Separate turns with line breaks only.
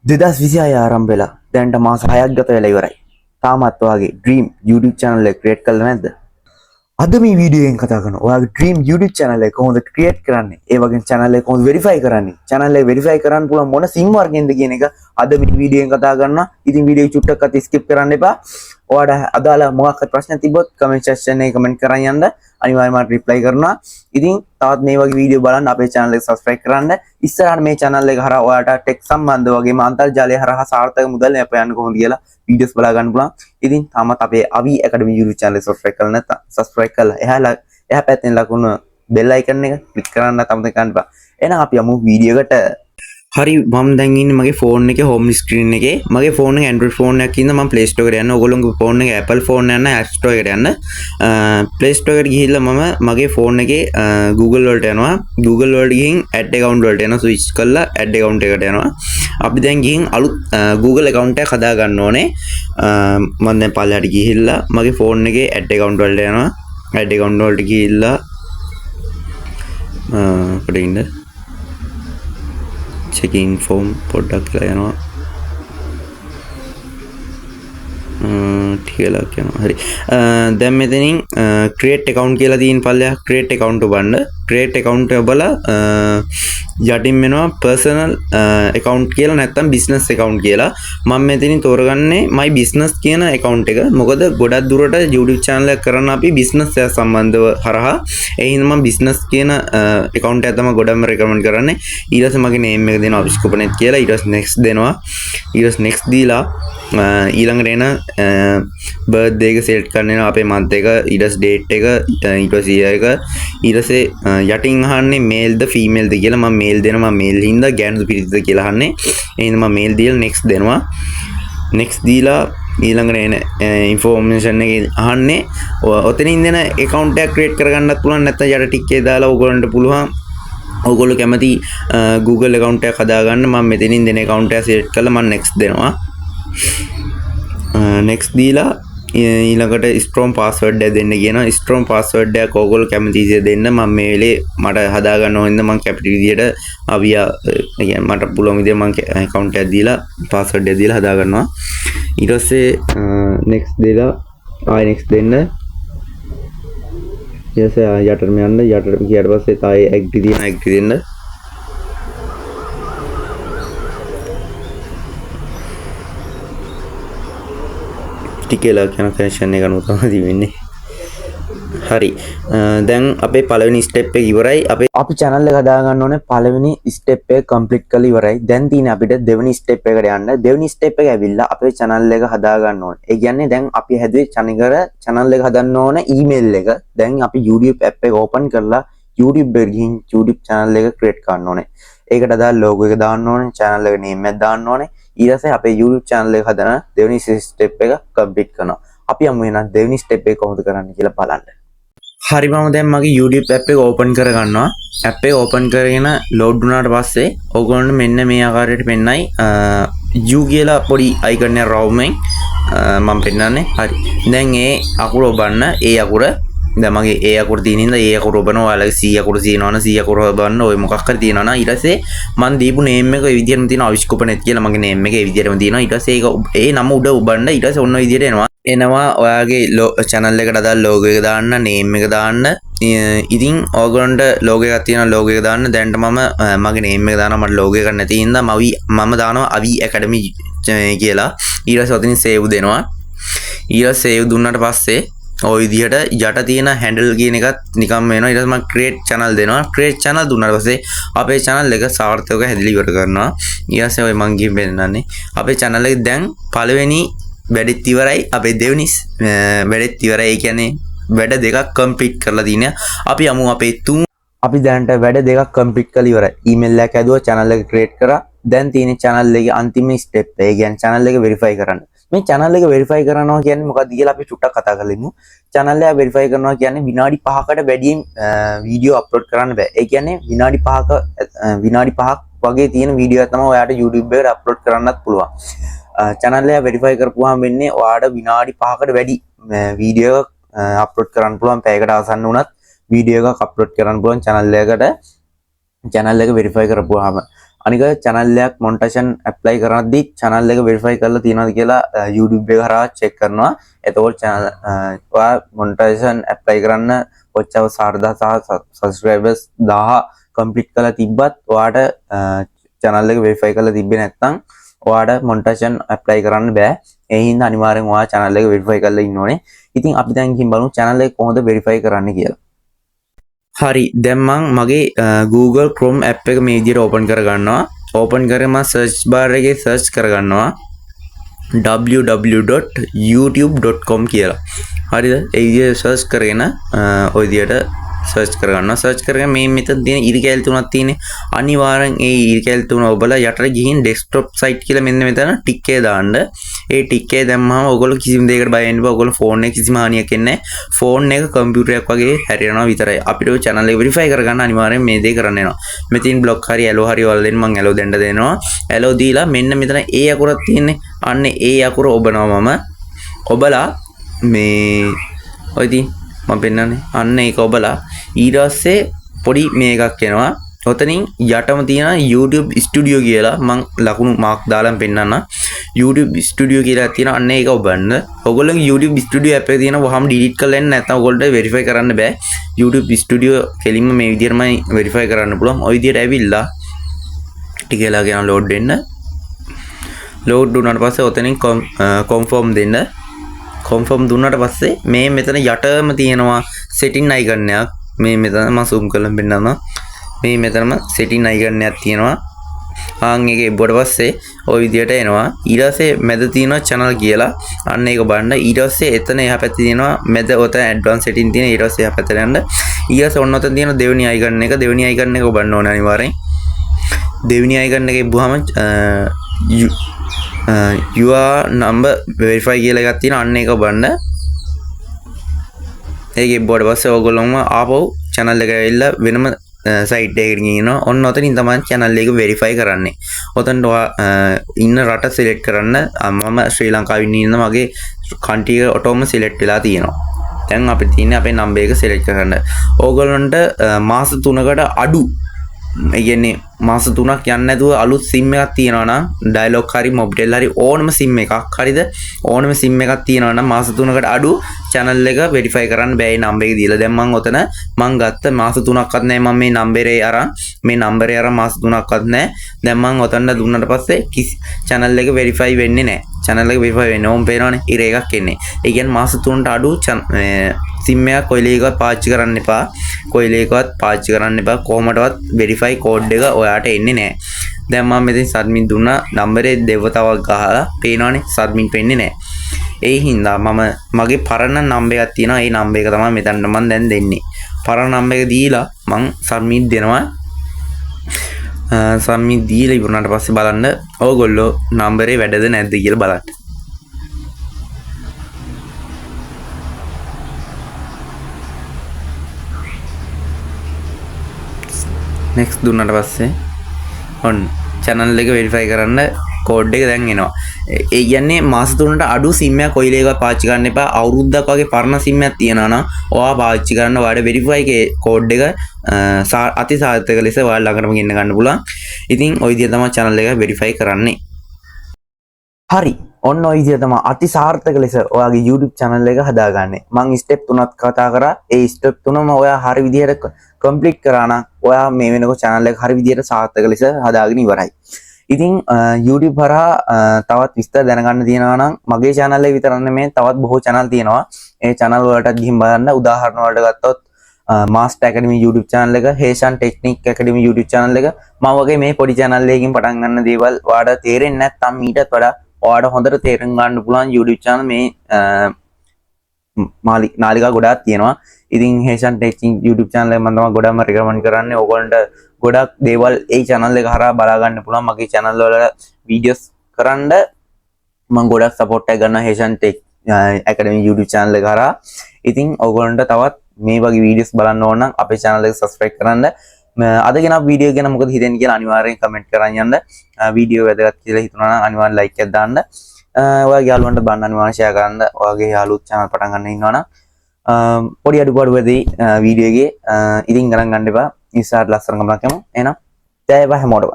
2026 ආරම්භ වෙලා දැන්ට මාස 6ක් ගත වෙලා ඉවරයි. තාමත් ඔයාගේ ඩ්‍රීම් YouTube channel එක ක්‍රියේට් කරලා නැද්ද? අද මේ වීඩියෝ එකෙන් කතා කරනවා ඔයාගේ ඩ්‍රීම් YouTube channel එක කොහොමද ක්‍රියේට් කරන්නේ? ඒ වගේම channel එක කොහොමද verify කරන්නේ? channel එක verify කරන්න පුළුවන් මොන SIM වර්ගෙන්ද කියන එක අද මේ වීඩියෝ එකෙන් කතා කරනවා. ඉතින් වීඩියෝ චුට්ටක් අත skip කරන්න එපා. ඔයාලට අදාළ මොකක් හරි ප්‍රශ්න තිබ්බොත් comment section එකේ comment කරන් යන්න. අනිවාර්යයෙන්ම reply කරනවා. ඉතින් තවත් මේ වගේ වීඩියෝ බලන්න අපේ channel එක subscribe කරන්න. ඉස්සරහට මේ channel එක හරහා ඔයාලට tech සම්බන්ධ වගේම අන්තර්ජාලය හරහා සාර්ථක මුදල් ණය යන්න කොහොමද කියලා videos බලා ගන්න පුළුවන්. ඉතින් තාමත් අපේ අවි academy YouTube channel එක subscribe කරලා නැත්නම් subscribe කරලා එහා පැත්තෙන් ලකුණු bell icon එක click කරන්න තමයි ගන්න බා. එහෙනම් අපි යමු වීඩියෝ එකට. හරි මම දැන් ඉන්නේ මගේ ෆෝන් එකේ home screen එකේ. මගේ ෆෝන් එක Android ෆෝන් එකක් ඉඳන් මම Play Store එකට යන්න. ඔයගොල්ලෝගේ ෆෝන් එක Apple ෆෝන් එකක් නම් App Store එකට යන්න. Play Store එකට ගිහිල්ලා මම මගේ ෆෝන් එකේ Google වලට යනවා. Google වලට ගිහින් add account වලට යනවා. switch කරලා add account එකට යනවා. අපි දැන් ගිහින් අලුත් Google account එකක් හදා ගන්න ඕනේ. මම දැන් පල්ලෙහාට ගිහිල්ලා මගේ ෆෝන් එකේ add account වලට යනවා. add account වලට ගිහිල්ලා කොටින්ද checking form පොඩ්ඩක් කියලා යනවා ටිකලක් යනවා හරි දැන් මෙතනින් create account කියලා තියෙන පල්ලෙහා create account ඔබන්න create account ඔබලා යටින් වෙනවා personal account කියලා නැත්නම් business account කියලා මම මෙතනින් තෝරගන්නේ my business කියන account එක මොකද ගොඩක් දුරට YouTube channel එක කරන්න අපි business එක සම්බන්ධව හරහා ඒ හින්දා මම business කියන account එක තමයි ගොඩක්ම recommend කරන්නේ ඊට පස්සේ මගේ name එක දෙනවා අවිෂ්කෝපනෙත් කියලා ඊට පස්සේ next දෙනවා ඊට පස්සේ next දීලා ඊළඟට එන birthday එක select කරන්න වෙනවා අපේ month එක ඊට පස්සේ date එක ඊට පස්සේ year එක ඊට පස්සේ යටින් අහන්නේ male ද female ද කියලා මම male දෙනවා මම male හින්දා ගෑනුද පිරිසද කියලා අහන්නේ එහෙනම් මම male දීලා next දෙනවා next දීලා ඊළඟට එන information එක අහන්නේ ඔතනින් දෙන account එකක් create කරගන්නත් පුළුවන් නැත්නම් යට ටික් එක දාලා ඕගොල්ලන්ට පුළුවන් ඕගොල්ලෝ කැමති Google account එකක් හදාගන්න මම මෙතනින් දෙන account එක select කරලා මම next දෙනවා next දීලා ඊළඟට strong password එක දෙන්න කියනවා strong password එකක් ඕගොල්ලෝ කැමති විදිහට දෙන්න මම මේ වෙලේ මට හදා ගන්න ඕන හින්දා මම කැපිටල් විදිහට අවියා කියන්නේ මට පුළුවන් විදිහට මම account එකක් දීලා password එක දීලා හදා ගන්නවා ඊට පස්සේ next දීලා ආයි next දෙන්න ඊට පස්සේ යටටම යන්න යටටම ගියාට පස්සේ තායි agree තියෙන agree දෙන්න ටිකලා කියන කනෙක්ෂන් එක අනුව තමයි වෙන්නේ. හරි. දැන් අපේ පළවෙනි ස්ටෙප් එක ඉවරයි. අපි channel එක හදා ගන්න ඕනේ පළවෙනි ස්ටෙප් එක complete කරලා ඉවරයි. දැන් තියෙන්නේ අපිට දෙවෙනි ස්ටෙප් එකට යන්න. දෙවෙනි ස්ටෙප් එක ඇවිල්ලා අපේ channel එක හදා ගන්න ඕනේ. ඒ කියන්නේ දැන් අපි හැදුවේ channel එක හදන්න ඕනේ email එක. දැන් අපි YouTube app එක open කරලා YouTube එකට ගිහින් YouTube channel එක create කරන්න ඕනේ. ඒකට අදාළ logo එක දාන්න ඕනේ, channel එක name එක දාන්න ඕනේ. ඊට පස්සේ අපේ YouTube channel එක හදන දෙවෙනි step එක complete කරනවා. අපි යමු එහෙනම් දෙවෙනි step එක කොහොමද කරන්න කියලා බලන්න. හරි මම දැන් මගේ YouTube app එක open කරගන්නවා. app එක open කරගෙන load වුණාට පස්සේ ඔයගොල්ලන්ට මෙන්න මේ ආකාරයට පෙන්නයි U කියලා පොඩි icon එක රවුමෙන් මම පෙන්නන්නේ. හරි. දැන් ඒ අකුර ඔබන්න ඒ අකුර දැන් මගේ ඒ අකුර තියෙන හින්දා ඒ අකුර ඔබනවා ඔයාලගේ C අකුර තියෙනවනේ C අකුර ඔබන්න ඔය මොකක් හරි තියෙනවනම් ඊට පස්සේ මම දීපු name එක ඔය විදිහටම තියෙනවා අවිෂ්කෝපනෙත් කියලා මගේ name එක ඒ විදිහටම තියෙනවා ඊට පස්සේ ඒක ඒ නම උඩ ඔබන්න ඊට පස්සේ ඔන්න ඔය විදිහට එනවා ඔයාගේ channel එකට අදාළ logo එක දාන්න name එක දාන්න ඉතින් ඕගොල්ලන්ට logo එකක් තියෙනවා logo එක දාන්න දැන්ට මම මගේ name එක දානවා මට logo එකක් නැති හින්දා මම දානවා අවි academy කියලා ඊට පස්සේ ඔතනින් save දෙනවා ඊට save දුන්නාට පස්සේ ඔය විදිහට යට තියෙන handle කියන එකත් නිකම් වෙනවා ඊට පස්සේ මම create channel දෙනවා create channel දුන්නාට පස්සේ අපේ channel එක සාර්ථකව හැදිලා ඉවර කරනවා ඊට පස්සේ ඔය මං ගිහින් පෙන්නන්නේ අපේ channel එක දැන් පළවෙනි වැඩෙත් ඉවරයි අපේ දෙවෙනි වැඩෙත් ඉවරයි ඒ කියන්නේ වැඩ දෙකක් complete කරලා දින අපි යමු අපේ අපි දැනට වැඩ දෙකක් complete කරලා ඉවරයි email එකක් ඇදුවා channel එක create කරා දැන් තියෙන channel එකේ අන්තිම step එක ඒ කියන්නේ channel එක verify කරන්න මේ channel එක verify කරනවා කියන්නේ මොකක්ද කියලා අපි චුට්ටක් කතා කරලා channel එක verify කරනවා කියන්නේ විනාඩි 5කට වැඩියෙන් වීඩියෝ අප්ලෝඩ් කරන්න බෑ. ඒ කියන්නේ විනාඩි 5ක වගේ තියෙන වීඩියෝ එක තමයි ඔයාලට YouTube එකට අප්ලෝඩ් කරන්නත් පුළුවන්. channel එක verify කරපුවාම වෙන්නේ ඔයාලට විනාඩි 5කට වැඩි වීඩියෝ එකක් අප්ලෝඩ් කරන්න පුළුවන්. පැයකට ආසන්න වුණත් වීඩියෝ එකක් අප්ලෝඩ් කරන්න පුළුවන් channel එක verify කරපුවාම අනික channel එකක් monetization apply කරනදී channel එක verify කරලා තියෙනවද කියලා YouTube එක හරහා check කරනවා. එතකොට channel ඔයා monetization apply කරන්න ඔච්චර 4000 subscribers 1000 complete කරලා තිබ්බත් ඔයාට channel එක verify කරලා තිබ්බේ නැත්නම් ඔයාට monetization apply කරන්න බෑ. ඒ හින්දා අනිවාර්යෙන් ඔයා channel එක verify කරලා ඉන්න ඕනේ. ඉතින් අපි දැන් ගිහින් බලමු channel එක කොහොමද verify කරන්න කියලා. හරි දැන් මම මගේ Google Chrome app එක මේ විදිහට open කරගන්නවා. open කරගෙන මම search bar එකේ search කරගන්නවා www.youtube.com කියලා. හරිද? ඒ විදිහට search කරගෙන ඔය විදිහට search කරගන්නවා. search කරගෙන මේ මෙතන තියෙන ඉරි කැලි තුනක් තියෙන්නේ. අනිවාර්යෙන් ඒ ඉරි කැලි තුන ඔබලා යටට ගිහින් desktop site කියලා මෙන්න මෙතන tick එක දාන්න. ඒ tick එක දැම්මම ඔයගොල්ලෝ කිසිම දෙයකට බය වෙන්න එපා. ඔයගොල්ලෝ phone එක කිසිම හානියක් වෙන්නේ නැහැ. phone එක computer එකක් වගේ හැරියනවා විතරයි. අපිට ඔය channel එක verify කරගන්න අනිවාර්යෙන් මේ දේ කරන්න වෙනවා. මෙතින් block හරි allow හරි වල දෙන්න මම allow දෙන්න දෙනවා. allow දීලා මෙන්න මෙතන ඒ අකුරක් තියෙන්නේ. අන්න ඒ අකුර ඔබනවා මම. ඔබලා මේ ඔය ඉතින් මම පෙන්නන්නේ අන්න ඒක ඔබලා ඊට පස්සේ පොඩි මේකක් එනවා. ඔතනින් යටම තියෙන YouTube Studio කියලා මම ලකුණු මාක් දාලා පෙන්නන්න. YouTube Studio කියලා තියෙන අන්න ඒක ඔබන්න. ඔයගොල්ලෝගේ YouTube Studio app එක තියෙන වහම delete කරලා එන්න නැත්නම් ඔයගොල්ලන්ට verify කරන්න බෑ. YouTube Studio කෙලින්ම මේ විදිහටමයි verify කරන්න පුළුවන්. ওই විදිහට ඇවිල්ලා ටික වෙලා ගියාම load වෙන්න. load වුණාට පස්සේ ඔතනින් confirm දෙන්න. confirm දුන්නාට පස්සේ මේ මෙතන යටම තියෙනවා setting icon එකක්. මේ මෙතන මම zoom කරලා පෙන්නනවා. මේ මෙතනම setting icon එකක් තියෙනවා. ආන් එකේ බොඩ පස්සේ ওই විදියට එනවා. ඊට පස්සේ මැද තියෙනවා channel කියලා. අන්න ඒක බලන්න. ඊට පස්සේ එතන එහා පැත්තේ තියෙනවා මැද ඔතන advanced setting තියෙන. ඊට පස්සේ එහා පැත්තට යන්න. ඊට පස්සේ ඔන්න ඔතන තියෙන දෙවෙනි icon එක. දෙවෙනි icon එක ඔබන්න ඕනේ අනිවාර්යෙන්. දෙවෙනි icon එකේ බුවාම your number verify කියලා එකක් තියෙනවා. අන්න ඒක ඔබන්න. ඒකේ බොඩ පස්සේ ඔයගොල්ලෝම ආපහු channel එක ඇවිල්ලා වෙනම site එකකට ගිහිනවා. ඔන්න ඔතනින් තමයි channel එක verify කරන්නේ. ඔතනට ඉන්න රට select කරන්න. මම ශ්‍රී ලංකාවේ ඉන්න මගේ country එක ඔටෝම select වෙලා තියෙනවා. දැන් අපිට තියෙන්නේ අපේ number එක select කරන්න. ඕගොල්ලන්ට මාස 3කට අඩු ඒ කියන්නේ මාස 3ක් යන්නේ නැතුව අලුත් sim එකක් තියෙනවා නම් dialog හරි mobitel හරි ඕනම sim එකක් හරිද ඕනම sim එකක් තියෙනවා නම් මාස 3කට අඩු channel එක verify කරන්න බෑ. number එක දීලා දැන් මම ඔතන මම ගත්ත මාස 3ක්වත් නැහැ. මම මේ number එක අරන් මේ number එක අරන් මාස 3ක්වත් නැහැ. දැන් මම ඔතන දුන්නාට පස්සේ channel එක verify වෙන්නේ නැහැ. channel එක verify වෙන්නේ ඕම් පේනවනේ ඉර එකක් එන්නේ. ඒ කියන්නේ මාස 3ට අඩු sim එකක් කොයිලේකවත් පාවිච්චි කරන්න එපා. කොයිලේකවත් පාවිච්චි කරන්න එපා. කොහොමඩවත් verify code එක ඔයාට එන්නේ නැහැ. දැන් මම මෙතන submit දුන්නා. number එක දෙවතාවක් ගහලා පේනවනේ submit වෙන්නේ නැහැ. ඒ හින්දා මම මගේ පරණ number එකක් තියෙනවා. ඒ number එක තමයි මෙතන මම දැන් දෙන්නේ. පරණ number එක දීලා මම submit දෙනවා. submit දීලා ඉවරනට පස්සේ බලන්න ඕගොල්ලෝ number එක වැඩද නැද්ද කියලා බලන්න. next දුන්නාට පස්සේ ඔන්න channel එක verify කරන්න code එක දැන් එනවා. ඒ කියන්නේ මාස 3ට අඩු sim එකක් කොයිලේකවත් පාවිච්චි කරන්න එපා. අවුරුද්දක් වගේ පරණ sim එකක් තියනවා නම් ඔයා පාවිච්චි කරන්න ඔයාලට verify code එක අති සාර්ථක ලෙස ඔයාලා ළඟටම ගෙන්න ගන්න පුළුවන්. ඉතින් ওই විදිහ තමයි channel එක verify කරන්නේ. හරි. ඔන්න ඔය විදිහ තමයි අති සාර්ථක ලෙස ඔයාගේ YouTube channel එක හදාගන්නේ. මම step 3ක් කතා කරා. ඒ step 3ම ඔයා හරි විදිහට complete කරා නම් ඔයා මේ වෙනකොට channel එක හරි විදිහට සාර්ථක ලෙස හදාගෙන ඉවරයි. ඉතින් YouTube හරහා තවත් විස්තර දැනගන්න තියෙනවා නම් මගේ channel එක විතරක් නෙමෙයි තවත් බොහෝ channel තියෙනවා. ඒ channel වලට ගිහින් බලන්න. උදාහරණ වලට ගත්තොත් Master Academy YouTube channel එක, Heshan Technique Academy YouTube channel එක මම වගේ මේ පොඩි channel එකකින් පටන් ගන්න දේවල් ඔයාලට තේරෙන්නේ නැත්නම් ඊටත් වඩා ඔයාලට හොඳට තේරුම් ගන්න පුළුවන් YouTube channel මේ නාලිකා ගොඩාක් තියෙනවා. ඉතින් Heshan Technique YouTube channel එක මම තමයි ගොඩක්ම recommend කරන්නේ. ඕගොල්ලන්ට ගොඩක් දේවල් ඒ channel එක හරහා බලා ගන්න පුළුවන්. මගේ channel වල videos කරන්න මම ගොඩක් support එක ගන්නවා Heshan Tech Academy YouTube channel එක හරහා. ඉතින් ඕගොල්ලන්ට තවත් මේ වගේ videos බලන්න ඕන නම් අපේ channel එක subscribe කරන්න. අද ගෙන වීඩියෝ ගැන මොකද හිතෙන්නේ කියලා අනිවාර්යෙන් කමෙන්ට් කරන් යන්න. වීඩියෝ වැදගත් කියලා හිතුණා නම් අනිවාර්යෙන් like එකක් දාන්න. ඔයාගේ යාළුවන්ට බලන්න අනිවාර්යෙන් share කරන්න. ඔයාගේ යාළුවෝ channel පටන් ගන්න ඉන්නවා නම් පොඩි අඩුපාඩු වෙදී වීඩියෝ එකේ ඉතින් ගණන් ගන්න එපා. ඉස්සරහට ලස්සන ගමනක් යමු. එහෙනම් ජය වේවා හැමෝටම.